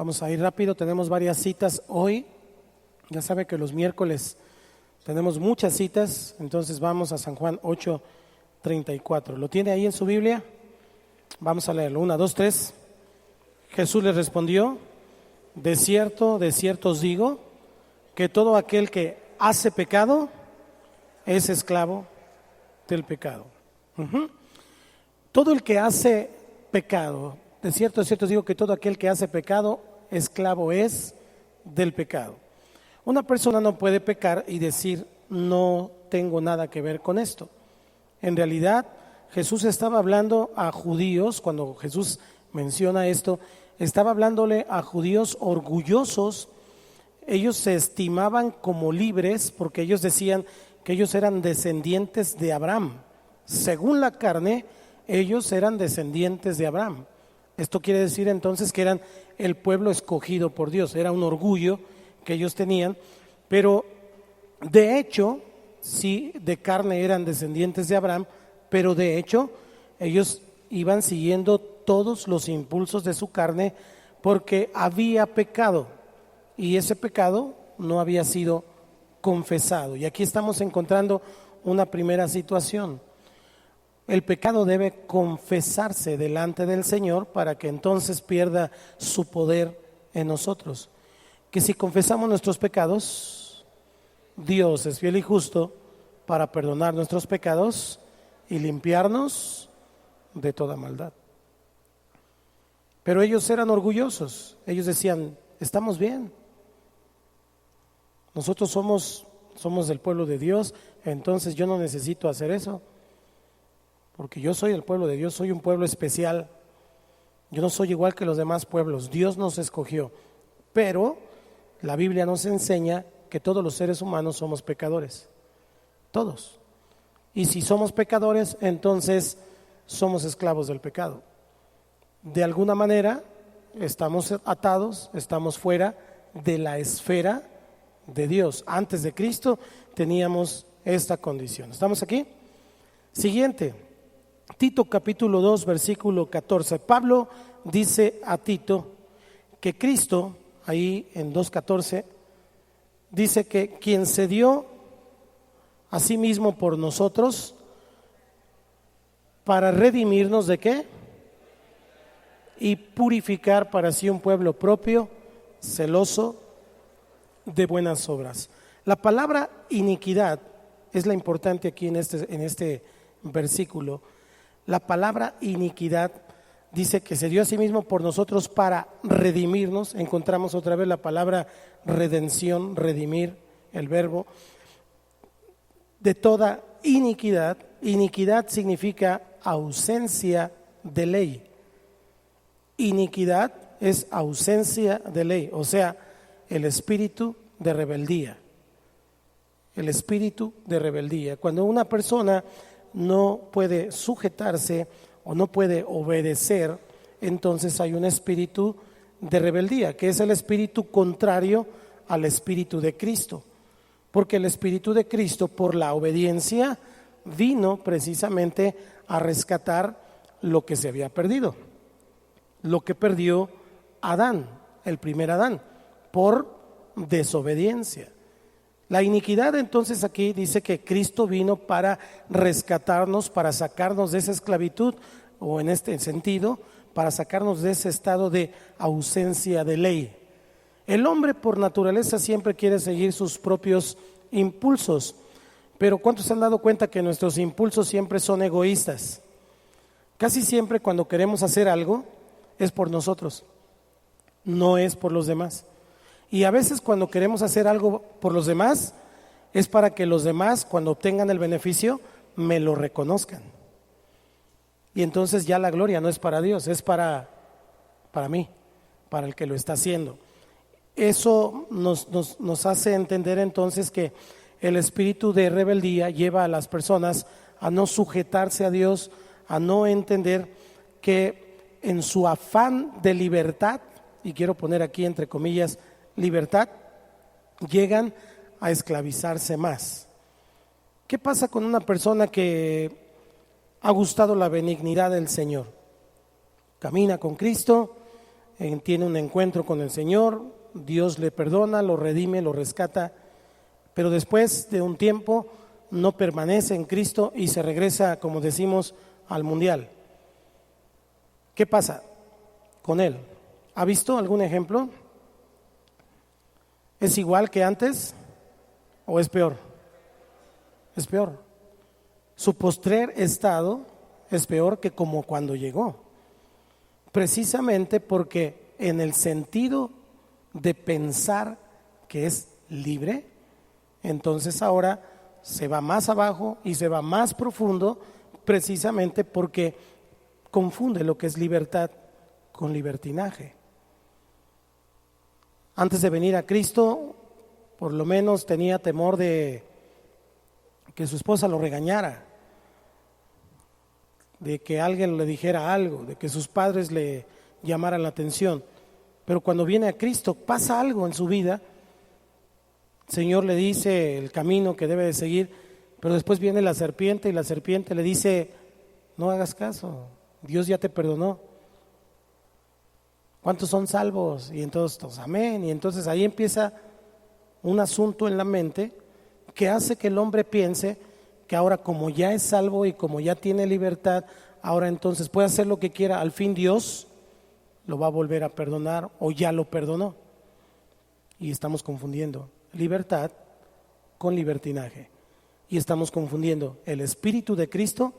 Vamos a ir rápido, tenemos varias citas hoy. Ya sabe que los miércoles tenemos muchas citas, entonces vamos a San Juan 8:34. ¿Lo tiene ahí en su Biblia? Vamos a leerlo. 1, 2, 3. Jesús les respondió: de cierto os digo, que todo aquel que hace pecado es esclavo del pecado. Todo el que hace pecado, de cierto os digo que todo aquel que hace pecado, esclavo es del pecado. Una persona no puede pecar y decir no tengo nada que ver con esto. En realidad, Jesús estaba hablando a judíos, cuando Jesús menciona esto, estaba hablándole a judíos orgullosos. Ellos se estimaban como libres porque ellos decían que ellos eran descendientes de Abraham. Según la carne, ellos eran descendientes de Abraham. Esto quiere decir entonces que eran el pueblo escogido por Dios. Era un orgullo que ellos tenían, pero de hecho, sí, de carne eran descendientes de Abraham, pero de hecho ellos iban siguiendo todos los impulsos de su carne porque había pecado y ese pecado no había sido confesado. Y aquí estamos encontrando una primera situación. El pecado debe confesarse delante del Señor para que entonces pierda su poder en nosotros. Que si confesamos nuestros pecados, Dios es fiel y justo para perdonar nuestros pecados y limpiarnos de toda maldad. Pero ellos eran orgullosos. Ellos decían, estamos bien. Nosotros somos del pueblo de Dios, entonces yo no necesito hacer eso. Porque yo soy el pueblo de Dios, soy un pueblo especial. Yo no soy igual que los demás pueblos. Dios nos escogió. Pero la Biblia nos enseña que todos los seres humanos somos pecadores. Todos. Y si somos pecadores, entonces somos esclavos del pecado. De alguna manera estamos atados, estamos fuera de la esfera de Dios. Antes de Cristo teníamos esta condición. ¿Estamos aquí? Siguiente, Tito capítulo 2, versículo 14. Pablo dice a Tito que Cristo, ahí en 2:14, dice que quien se dio a sí mismo por nosotros para redimirnos ¿de qué? Y purificar para sí un pueblo propio, celoso de buenas obras. La palabra iniquidad es la importante aquí en este versículo. La palabra iniquidad dice que se dio a sí mismo por nosotros para redimirnos. Encontramos otra vez la palabra redención, redimir, el verbo, de toda iniquidad. Iniquidad significa ausencia de ley. Iniquidad es ausencia de ley, o sea, el espíritu de rebeldía. El espíritu de rebeldía. Cuando una persona no puede sujetarse o no puede obedecer, entonces hay un espíritu de rebeldía, que es el espíritu contrario al espíritu de Cristo. Porque el espíritu de Cristo, por la obediencia, vino precisamente a rescatar lo que se había perdido. Lo que perdió Adán, el primer Adán, por desobediencia. La iniquidad entonces aquí dice que Cristo vino para rescatarnos, para sacarnos de esa esclavitud, o en este sentido, para sacarnos de ese estado de ausencia de ley. El hombre por naturaleza siempre quiere seguir sus propios impulsos, pero ¿cuántos se han dado cuenta que nuestros impulsos siempre son egoístas? Casi siempre cuando queremos hacer algo es por nosotros, no es por los demás. Y a veces cuando queremos hacer algo por los demás, es para que los demás, cuando obtengan el beneficio, me lo reconozcan. Y entonces ya la gloria no es para Dios, es para mí, para el que lo está haciendo. Eso nos hace entender entonces que el espíritu de rebeldía lleva a las personas a no sujetarse a Dios, a no entender que en su afán de libertad, y quiero poner aquí entre comillas, libertad, llegan a esclavizarse más. ¿Qué pasa con una persona que ha gustado la benignidad del Señor? Camina con Cristo, tiene un encuentro con el Señor, Dios le perdona, lo redime, lo rescata, pero después de un tiempo no permanece en Cristo y se regresa, como decimos, al mundial. ¿Qué pasa con él? ¿Ha visto algún ejemplo? ¿Es igual que antes o es peor? Es peor. Su postrer estado es peor que como cuando llegó, precisamente porque en el sentido de pensar que es libre, entonces ahora se va más abajo y se va más profundo, precisamente porque confunde lo que es libertad con libertinaje. Antes de venir a Cristo, por lo menos tenía temor de que su esposa lo regañara, de que alguien le dijera algo, de que sus padres le llamaran la atención. Pero cuando viene a Cristo pasa algo en su vida. El Señor le dice el camino que debe de seguir, pero después viene la serpiente y la serpiente le dice: no hagas caso, Dios ya te perdonó. ¿Cuántos son salvos? Y entonces todos, amén. Y entonces ahí empieza un asunto en la mente que hace que el hombre piense que ahora, como ya es salvo y como ya tiene libertad, ahora entonces puede hacer lo que quiera. Al fin Dios lo va a volver a perdonar o ya lo perdonó. Y estamos confundiendo libertad con libertinaje. Y estamos confundiendo el espíritu de Cristo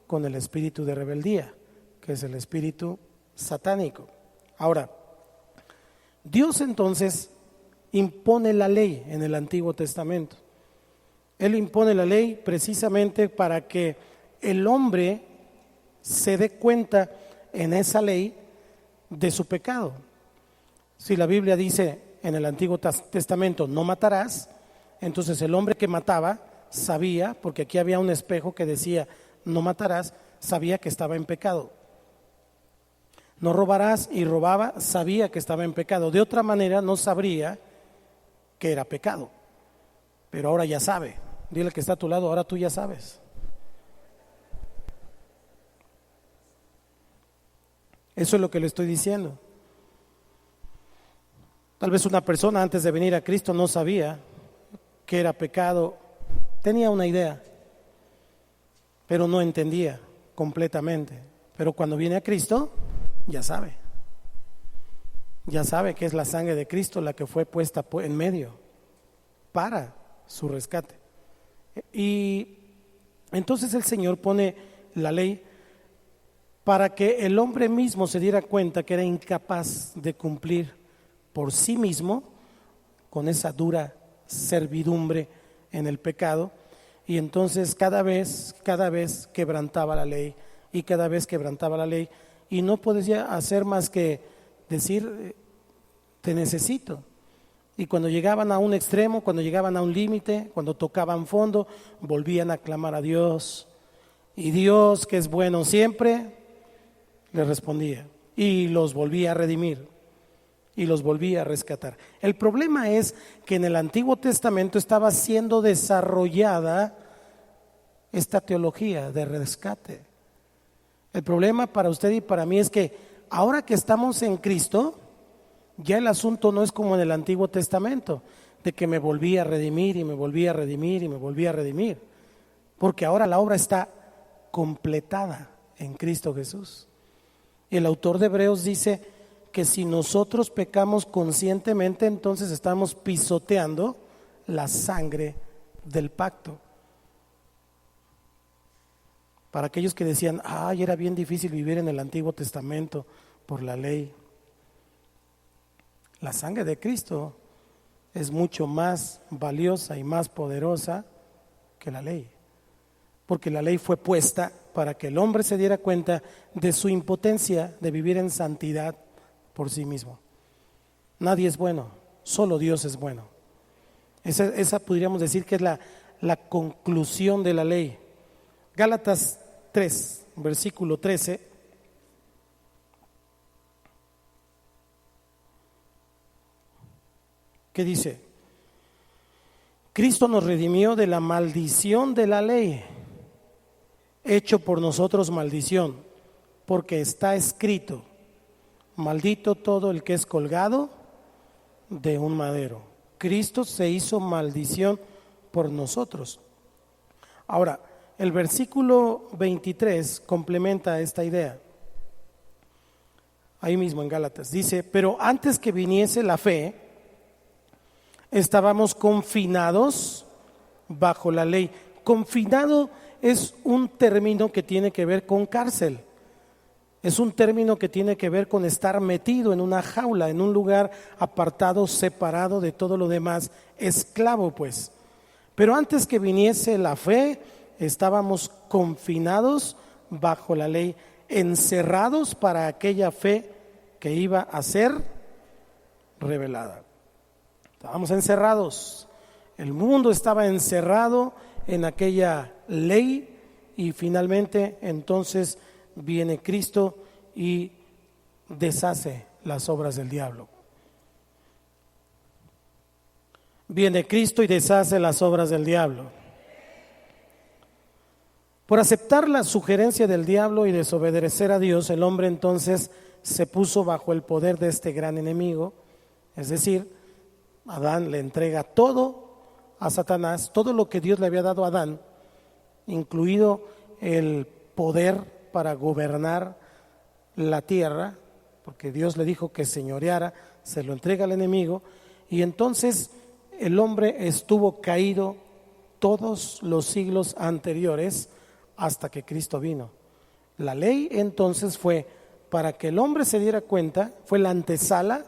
con el espíritu de rebeldía, que es el espíritu satánico. Ahora, Dios entonces impone la ley en el Antiguo Testamento. Él impone la ley precisamente para que el hombre se dé cuenta en esa ley de su pecado. Si la Biblia dice en el Antiguo Testamento no matarás, entonces el hombre que mataba sabía, porque aquí había un espejo que decía no matarás, sabía que estaba en pecado. No robarás, y robaba, sabía que estaba en pecado. De otra manera no sabría que era pecado, pero ahora ya sabe. Dile al que está a tu lado, ahora tú ya sabes. Eso es lo que le estoy diciendo. Tal vez una persona antes de venir a Cristo no sabía que era pecado, tenía una idea, pero no entendía completamente. Pero cuando viene a Cristo, ya sabe. Ya sabe que es la sangre de Cristo la que fue puesta en medio para su rescate. Y entonces el Señor pone la ley para que el hombre mismo se diera cuenta que era incapaz de cumplir por sí mismo con esa dura servidumbre en el pecado, y entonces cada vez quebrantaba la ley y cada vez quebrantaba la ley y no podía hacer más que decir te necesito. Y cuando llegaban a un extremo, cuando llegaban a un límite, cuando tocaban fondo, volvían a clamar a Dios, y Dios, que es bueno siempre, les respondía y los volvía a redimir y los volvía a rescatar. El problema es que en el Antiguo Testamento estaba siendo desarrollada esta teología de rescate. El problema para usted y para mí es que ahora que estamos en Cristo, ya el asunto no es como en el Antiguo Testamento, de que me volví a redimir y me volví a redimir y me volví a redimir, porque ahora la obra está completada en Cristo Jesús. Y el autor de Hebreos dice que si nosotros pecamos conscientemente, entonces estamos pisoteando la sangre del pacto. Para aquellos que decían, ay, era bien difícil vivir en el Antiguo Testamento por la ley. La sangre de Cristo es mucho más valiosa y más poderosa que la ley, porque la ley fue puesta para que el hombre se diera cuenta de su impotencia de vivir en santidad por sí mismo. Nadie es bueno, solo Dios es bueno. Esa podríamos decir que es la conclusión de la ley. Gálatas 3, versículo 13. ¿Qué dice? Cristo nos redimió de la maldición de la ley, hecho por nosotros maldición, porque está escrito, maldito todo el que es colgado de un madero. Cristo se hizo maldición por nosotros. Ahora, el versículo 23 complementa esta idea. Ahí mismo en Gálatas dice: pero antes que viniese la fe, estábamos confinados bajo la ley. Confinado es un término que tiene que ver con cárcel. Es un término que tiene que ver con estar metido en una jaula, en un lugar apartado, separado de todo lo demás, esclavo pues. Pero antes que viniese la fe, estábamos confinados bajo la ley, encerrados para aquella fe que iba a ser revelada. Estábamos encerrados, el mundo estaba encerrado en aquella ley y finalmente entonces viene Cristo y deshace las obras del diablo. Viene Cristo y deshace las obras del diablo. Por aceptar la sugerencia del diablo y desobedecer a Dios, el hombre entonces se puso bajo el poder de este gran enemigo. Es decir, Adán le entrega todo a Satanás, todo lo que Dios le había dado a Adán, incluido el poder para gobernar la tierra, porque Dios le dijo que señoreara, se lo entrega al enemigo, y entonces el hombre estuvo caído todos los siglos anteriores hasta que Cristo vino. La ley entonces fue para que el hombre se diera cuenta, fue la antesala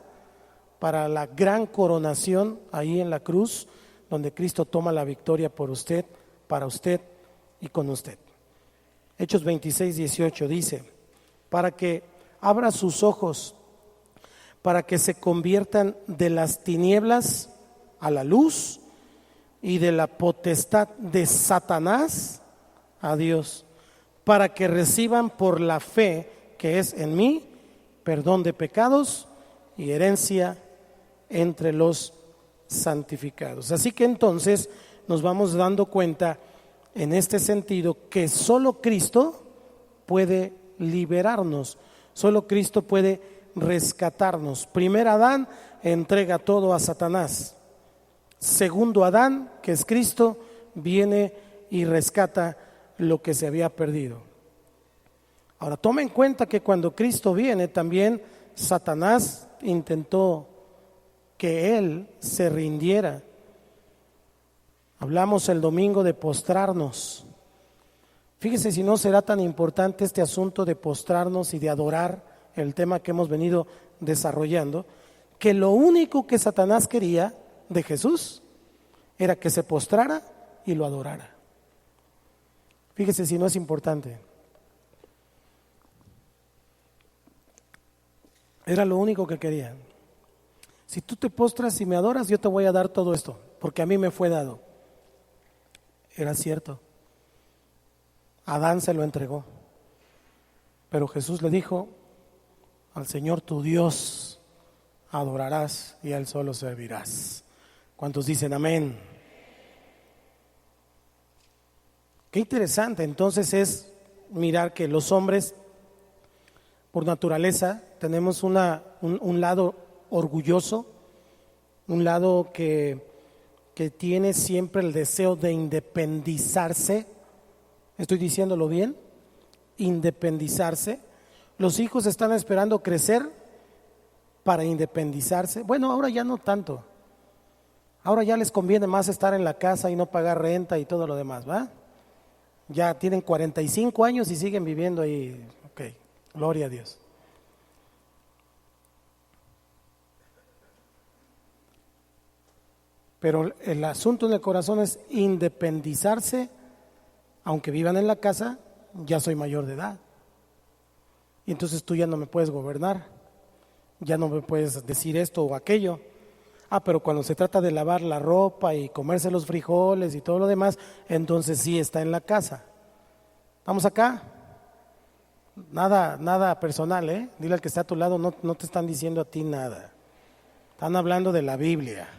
para la gran coronación ahí en la cruz, donde Cristo toma la victoria por usted, para usted y con usted. Hechos 26:18 dice: para que abra sus ojos, para que se conviertan de las tinieblas a la luz y de la potestad de Satanás a Dios, para que reciban por la fe que es en mí perdón de pecados y herencia entre los santificados. Así que entonces nos vamos dando cuenta en este sentido que solo Cristo puede liberarnos, solo Cristo puede rescatarnos. Primer Adán entrega todo a Satanás. Segundo Adán, que es Cristo, viene y rescata lo que se había perdido. Ahora toma en cuenta que cuando Cristo viene también Satanás intentó que él se rindiera. Hablamos el domingo de postrarnos. Fíjese si no será tan importante este asunto de postrarnos y de adorar, el tema que hemos venido desarrollando, que lo único que Satanás quería de Jesús era que se postrara y lo adorara. Fíjese si no es importante. Era lo único que quería. Si tú te postras y me adoras, yo te voy a dar todo esto, porque a mí me fue dado. Era cierto. Adán se lo entregó. Pero Jesús le dijo: al Señor tu Dios adorarás y a Él solo servirás. ¿Cuántos dicen amén? Qué interesante entonces es mirar que los hombres por naturaleza tenemos un lado orgulloso, un lado que tiene siempre el deseo de independizarse. ¿Estoy diciéndolo bien? Independizarse. Los hijos están esperando crecer para independizarse. Bueno, ahora ya no tanto. Ahora ya les conviene más estar en la casa y no pagar renta y todo lo demás, ¿va? Ya tienen 45 años y siguen viviendo ahí. Ok, gloria a Dios. Pero el asunto en el corazón es independizarse, aunque vivan en la casa, ya soy mayor de edad. Y entonces tú ya no me puedes gobernar, ya no me puedes decir esto o aquello. Pero cuando se trata de lavar la ropa y comerse los frijoles y todo lo demás, entonces sí está en la casa. ¿Vamos acá? Nada personal, Dile al que está a tu lado, no te están diciendo a ti nada. Están hablando de la Biblia.